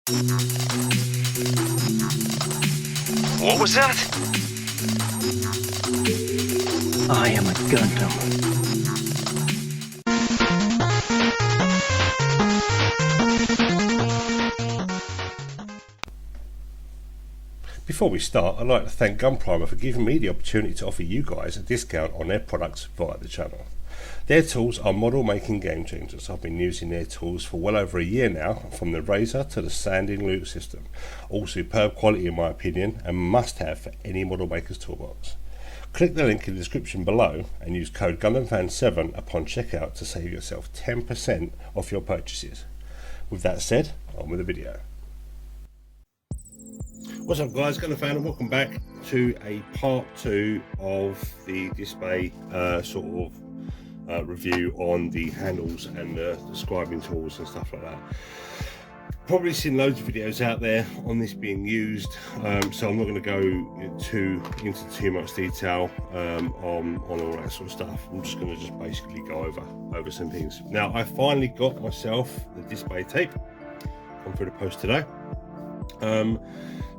What was that? I am a Gundam. Before we start, I'd like to thank Gunprimer for giving me the opportunity to offer you guys a discount on their products via the channel. Their tools are model making game changers. I've been using their tools for well over a year now, from the razor to the sanding loop system. All superb quality in my opinion, and must have for any model maker's toolbox. Click the link in the description below and use code GundamFan7 upon checkout to save yourself 10% off your purchases. With that said, on with the video. What's up guys, GundamFan, and welcome back to a part 2 of the Dspiae review on the handles and the scribing tools and stuff like that. Probably seen loads of videos out there on this being used, so I'm not going to go into too much detail on all that sort of stuff. I'm just going to basically go over some things. Now I finally got myself the Dspiae tape, come through the post today.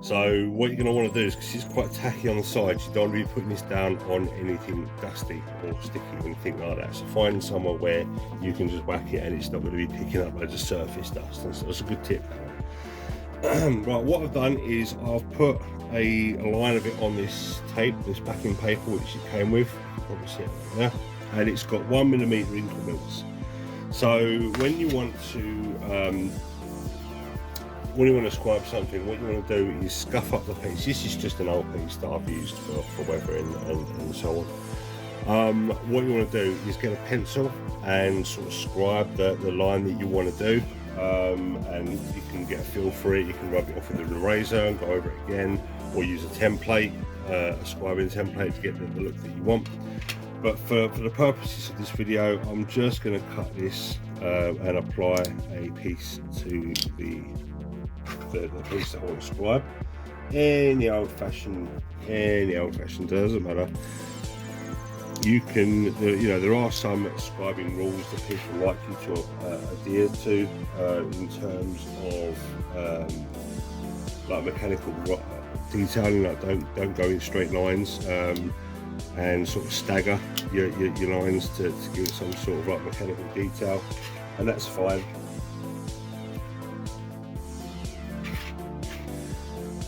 So what you're going to want to do is, because it's quite tacky on the sides, you don't really be putting this down on anything dusty or sticky or anything like that. So find somewhere where you can just whack it and it's not going to be picking up loads of surface dust. And so that's a good tip. Right, what I've done is I've put a line of it on this tape, this backing paper which it came with. You can probably see it right there, and it's got 1mm increments. So when you want to scribe something, what you want to do is scuff up the piece. This is just an old piece that I've used for weathering and so on. What you want to do is get a pencil and sort of scribe the line that you want to do, and you can get a feel for it. You can rub it off with a razor and go over it again, or use a template, a scribing template to get the look that you want. But for the purposes of this video, I'm just going to cut this and apply a piece to the piece that I want to scribe. Any old fashioned, doesn't matter. You can, there are some scribing rules that people like you to adhere to in terms of like mechanical detailing. Like don't go in straight lines, and sort of stagger your lines to give it some sort of like mechanical detail, and that's fine.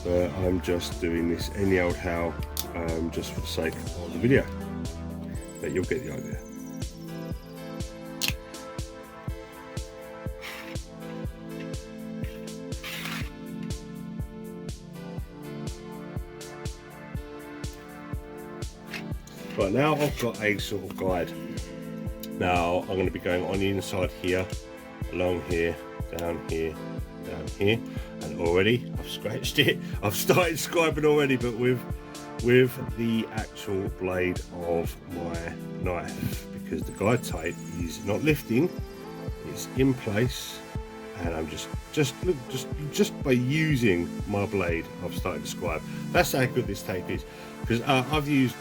But I'm just doing this any old how, just for the sake of the video, but you'll get the idea. Right, now I've got a sort of guide. Now I'm going to be going on the inside here, along here, down here, down here, and already I've scratched it. I've started scribing already, but with the actual blade of my knife, because the guide tape is not lifting, it's in place, and I'm just by using my blade I've started to scribe. That's how good this tape is, because I've used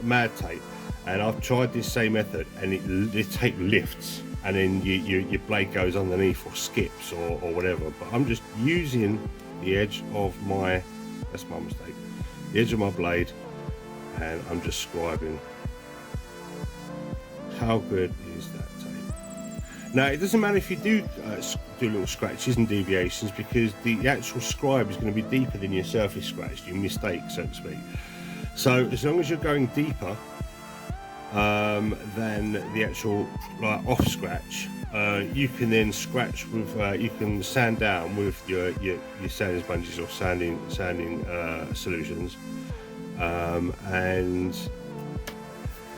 mad tape and I've tried this same method, and the tape lifts and then your blade goes underneath or skips or whatever. But I'm just using the edge of my, that's my mistake, the edge of my blade, and I'm just scribing. How good is that tape? Now it doesn't matter if you do little scratches and deviations, because the actual scribe is going to be deeper than your surface scratch, your mistake, so to speak. So as long as you're going deeper than the actual off scratch, you can then scratch with, you can sand down with your sanding sponges or sanding solutions, and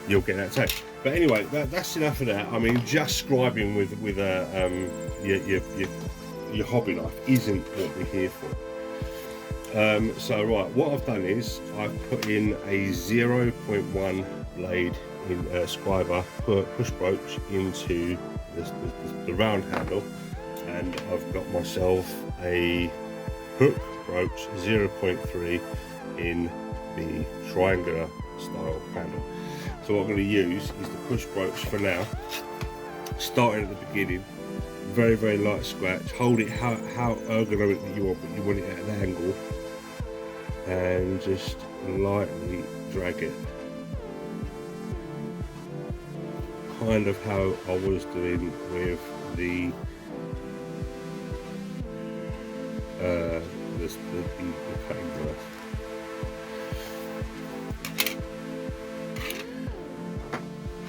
you'll get that tape. But anyway, that's enough of that. I mean, just scribing with your hobby knife isn't what we're here for. So right, what I've done is I've put in a 0.1 blade in scriber, push broach into the round handle, and I've got myself a hook broach 0.3 in the triangular style handle. So what I'm going to use is the push broach for now, starting at the beginning, very, very light scratch. Hold it how ergonomic that you want, but you want it at an angle, and just lightly drag it, kind of how I was doing with the cutting knife.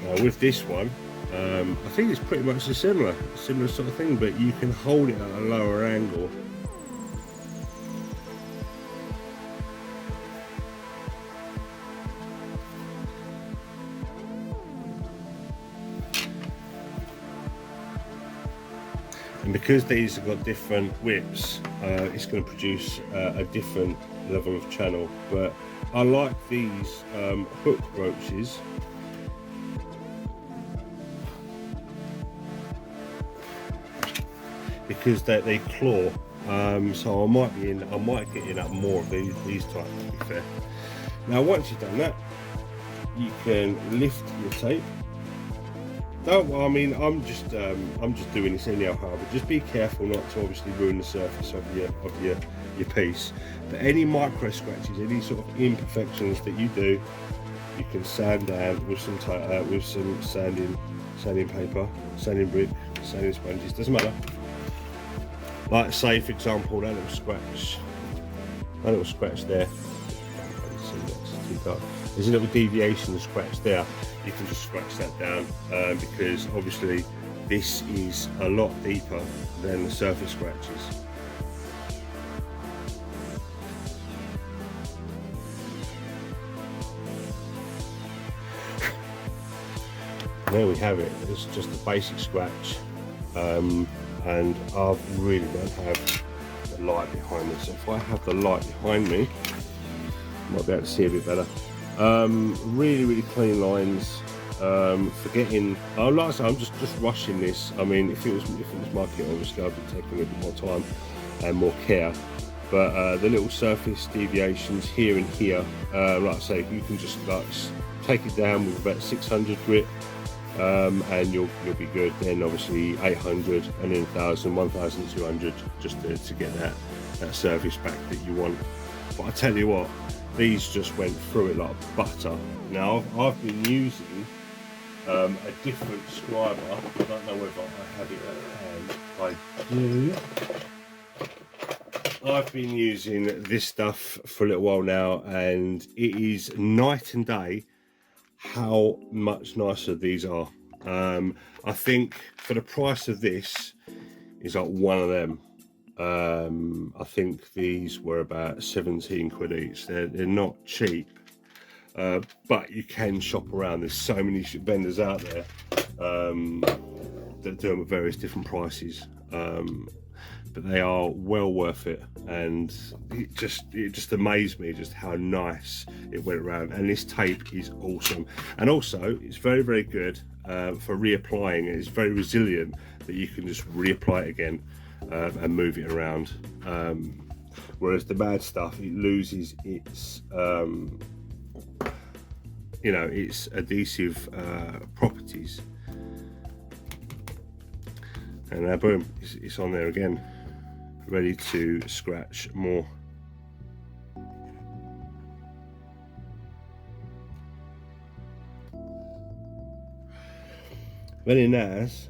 Now with this one, I think it's pretty much a similar sort of thing, but you can hold it at a lower angle. And because these have got different widths, it's going to produce a different level of channel. But I like these hook brooches because they claw. So I might get in up more of these types, to be fair. Now once you've done that, you can lift your tape. I mean, I'm just doing this anyhow, but just be careful not to obviously ruin the surface of your piece. But any micro scratches, any sort of imperfections that you do, you can sand down with some sanding paper, sanding brick, sanding sponges, doesn't matter. Like say for example that little scratch there. There's a little deviation scratch there. You can just scratch that down because obviously this is a lot deeper than the surface scratches. There we have it. It's just a basic scratch, and I really don't have the light behind me. So if I have the light behind me, I might be able to see a bit better. Really clean lines. Forgetting, like I said, I'm just rushing this. I mean, if it was my kit, obviously I'd be taking a bit more time and more care. But the little surface deviations here and here, like I say, you can just like take it down with about 600 grit, and you'll be good. Then obviously 800, and then 1000, 1200, just to get that surface back that you want. But I tell you what, these just went through it like butter. Now I've been using a different scriber. I don't know whether I have it at hand. I do. I've been using this stuff for a little while now, and it is night and day how much nicer these are. I think for the price of this is like one of them. I think these were about 17 quid each. They're not cheap, but you can shop around. There's so many vendors out there that do them at various different prices, but they are well worth it. And it just amazed me just how nice it went around. And this tape is awesome, and also it's very good for reapplying. It's very resilient that you can just reapply it again and move it around, whereas the bad stuff, it loses its its adhesive properties. And now boom, it's on there again, ready to scratch more. Very nice.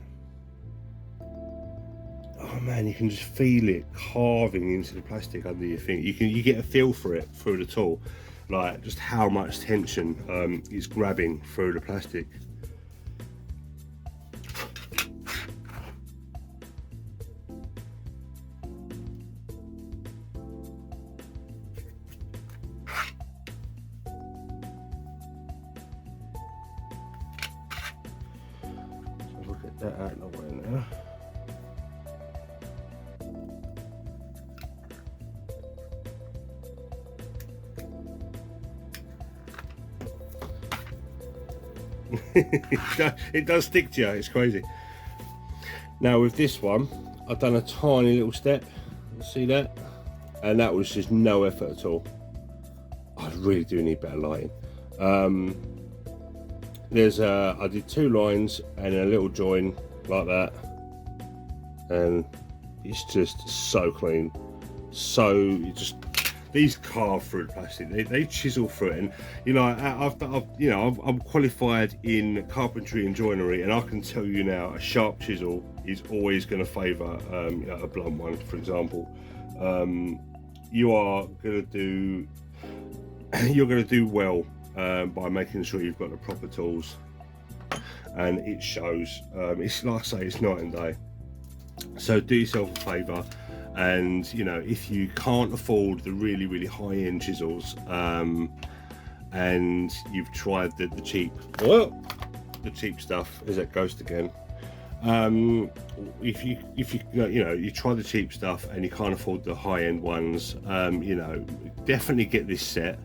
Oh man, you can just feel it carving into the plastic under your finger. You get a feel for it through the tool, like just how much tension is grabbing through the plastic. So look at that out of the way now. It does stick to you, it's crazy. Now with this one, I've done a tiny little step, see that? And that was just no effort at all. I really do need better lighting. I did 2 lines and a little join like that, and it's just so clean. So you just, these carve through plastic, they chisel through it. And you know, I'm qualified in carpentry and joinery, and I can tell you now, a sharp chisel is always going to favour a blunt one. For example, you are going to do well by making sure you've got the proper tools, and it shows. It's like I say, it's night and day. So do yourself a favour, and you know, if you can't afford the really high-end chisels, and you've tried the cheap stuff, as it goes again, if you try the cheap stuff and you can't afford the high-end ones, you know, definitely get this set,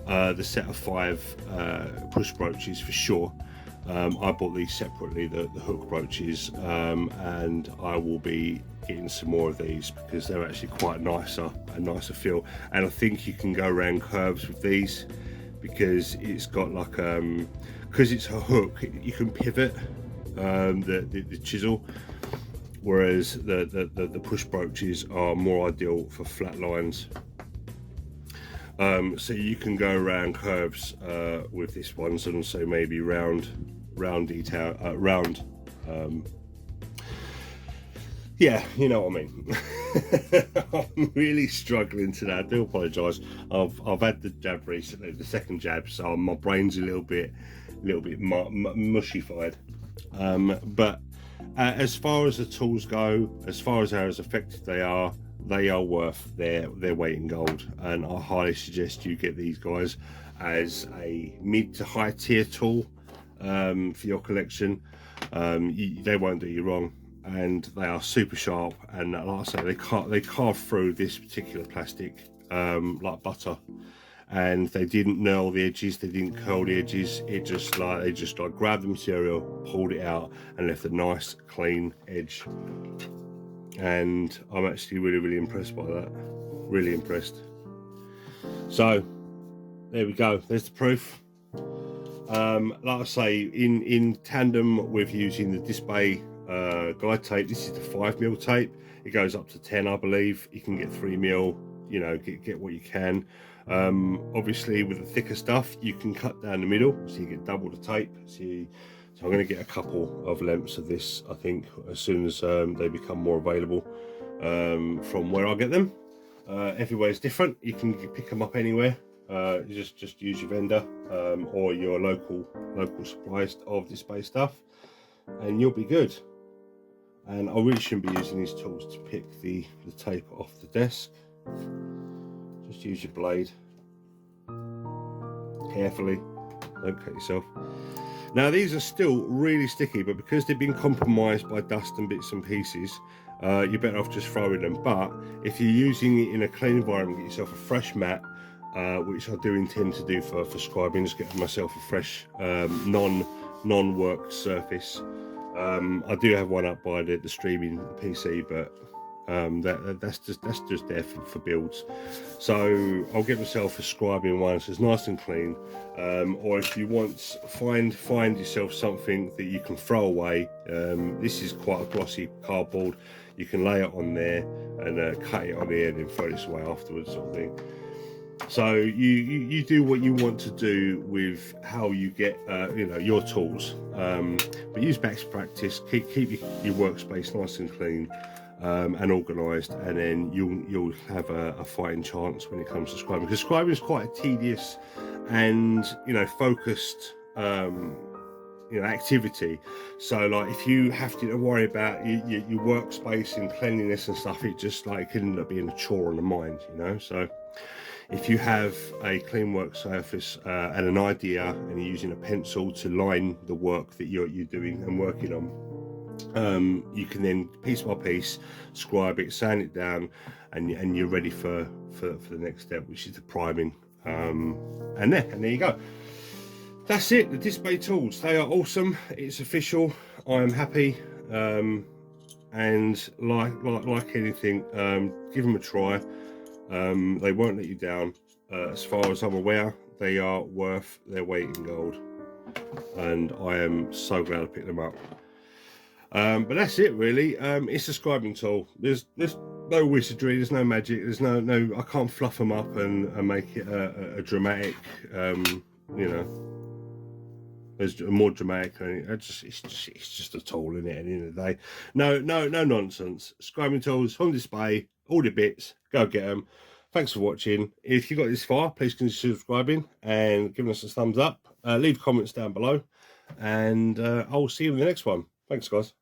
the set of 5 push brooches for sure. I bought these separately, the hook brooches, and I will be getting some more of these because they're actually quite a nicer feel. And I think you can go around curves with these because it's got like because it's a hook, you can pivot the chisel, whereas the push brooches are more ideal for flat lines. So you can go around curves with this one, so maybe round detail, yeah, you know what I mean. I'm really struggling today. I do apologise. I've had the jab recently, the second jab, so my brain's a little bit mushified. But as far as the tools go, as far as how effective they are worth their weight in gold, and I highly suggest you get these guys as a mid to high tier tool for your collection. They won't do you wrong, and they are super sharp, and like I say, they carve through this particular plastic like butter, and they didn't nail the edges, they didn't curl the edges. They just grabbed the material, pulled it out, and left a nice clean edge. And I'm actually really impressed by that, really impressed. So there we go, there's the proof. Like I say, in tandem with using the Dspiae guide tape, this is the 5mm tape. It goes up to 10, I believe. You can get 3mm, you know, get what you can. Obviously with the thicker stuff you can cut down the middle, so you get double the tape. So I'm going to get a couple of lengths of this, I think, as soon as they become more available from where I get them. Everywhere is different. You can pick them up anywhere. You just use your vendor or your local suppliers of Dspiae stuff, and you'll be good. And I really shouldn't be using these tools to pick the tape off the desk. Just use your blade carefully, don't cut yourself. Now these are still really sticky, but because they've been compromised by dust and bits and pieces, you're better off just throwing them. But if you're using it in a clean environment, get yourself a fresh mat, which I do intend to do for scribing, just get myself a fresh non-work surface. I do have one up by the streaming PC, but that's just there for builds. So I'll get myself a scribing one, so it's nice and clean. Or if you want, find yourself something that you can throw away. This is quite a glossy cardboard. You can lay it on there and cut it on the end and throw this away afterwards, sort of thing. So you do what you want to do with how you get you know, your tools, but use best practice. Keep your workspace nice and clean and organised, and then you'll have a fighting chance when it comes to scribing, because scribing is quite a tedious and, you know, focused you know, activity. So like if you have to worry about your workspace and cleanliness and stuff, it just like can end up being a chore on the mind, you know. So if you have a clean work surface and an idea, and you're using a pencil to line the work that you're doing and working on, you can then piece by piece scribe it, sand it down, and you're ready for the next step, which is the priming. And there you go. That's it. The Dspiae tools, they are awesome. It's official. I am happy. And like anything, give them a try. They won't let you down. As far as I'm aware, they are worth their weight in gold, and I am so glad I picked them up. But that's it really. It's a scribing tool. There's no wizardry, there's no magic, there's no I can't fluff them up and make it a dramatic, you know, there's more dramatic. It's just a tool in it at the end of the day. No nonsense. Scribing tools on display, all the bits, go get them. Thanks for watching. If you got this far, please consider subscribing and giving us a thumbs up. Leave comments down below, and I'll see you in the next one. Thanks guys.